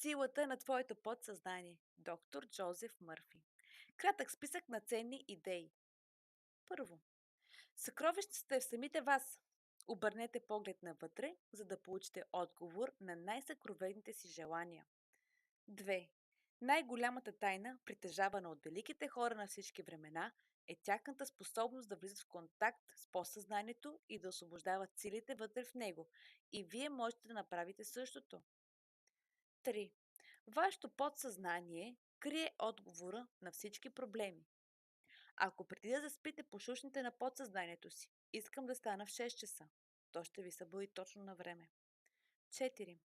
Силата на твоето подсъзнание. Доктор Джозеф Мърфи. Кратък списък на ценни идеи. Първо. Съкровището е в самите вас. Обърнете поглед навътре, за да получите отговор на най-съкровените си желания. 2. Най-голямата тайна, притежавана от великите хора на всички времена, е тяхната способност да влизат в контакт с подсъзнанието и да освобождават силите вътре в него. И вие можете да направите същото. 3. Вашето подсъзнание крие отговора на всички проблеми. Ако преди да заспите пошушните на подсъзнанието си, искам да стана в 6 часа, то ще ви събуди точно на време. 4.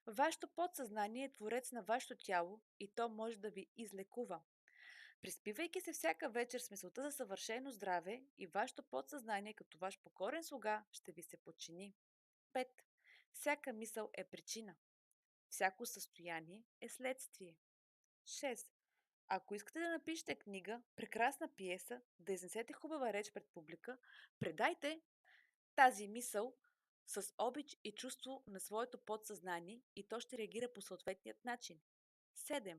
Вашето подсъзнание е творец на вашето тяло и то може да ви излекува. Приспивайки се всяка вечер с мисълта за съвършено здраве и вашето подсъзнание като ваш покорен слуга ще ви се подчини. 5. Всяка мисъл е причина. Всяко състояние е следствие. 6. Ако искате да напишете книга, прекрасна пиеса, да изнесете хубава реч пред публика, предайте тази мисъл с обич и чувство на своето подсъзнание и то ще реагира по съответният начин. 7.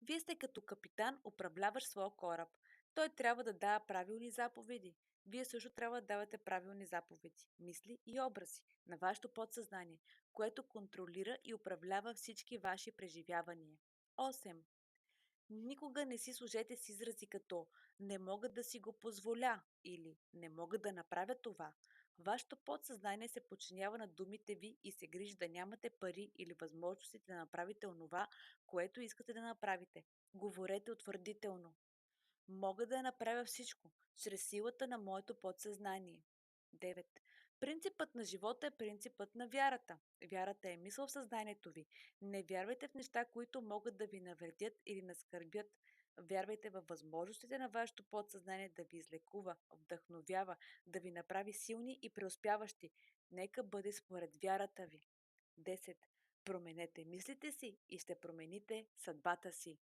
Вие сте като капитан, управляващ своя кораб. Той трябва да дава правилни заповеди. Вие също трябва да давате правилни заповеди, мисли и образи на вашето подсъзнание, което контролира и управлява всички ваши преживявания. 8. Никога не си служете с изрази като «не мога да си го позволя» или «не мога да направя това». Вашето подсъзнание се подчинява на думите ви и се грижи да нямате пари или възможностите да направите онова, което искате да направите. Говорете утвърдително. Мога да направя всичко, чрез силата на моето подсъзнание. 9. Принципът на живота е принципът на вярата. Вярата е мисъл в съзнанието ви. Не вярвайте в неща, които могат да ви навредят или наскърбят. Вярвайте във възможностите на вашето подсъзнание да ви излекува, вдъхновява, да ви направи силни и преуспяващи. Нека бъде според вярата ви. 10. Променете мислите си и ще промените съдбата си.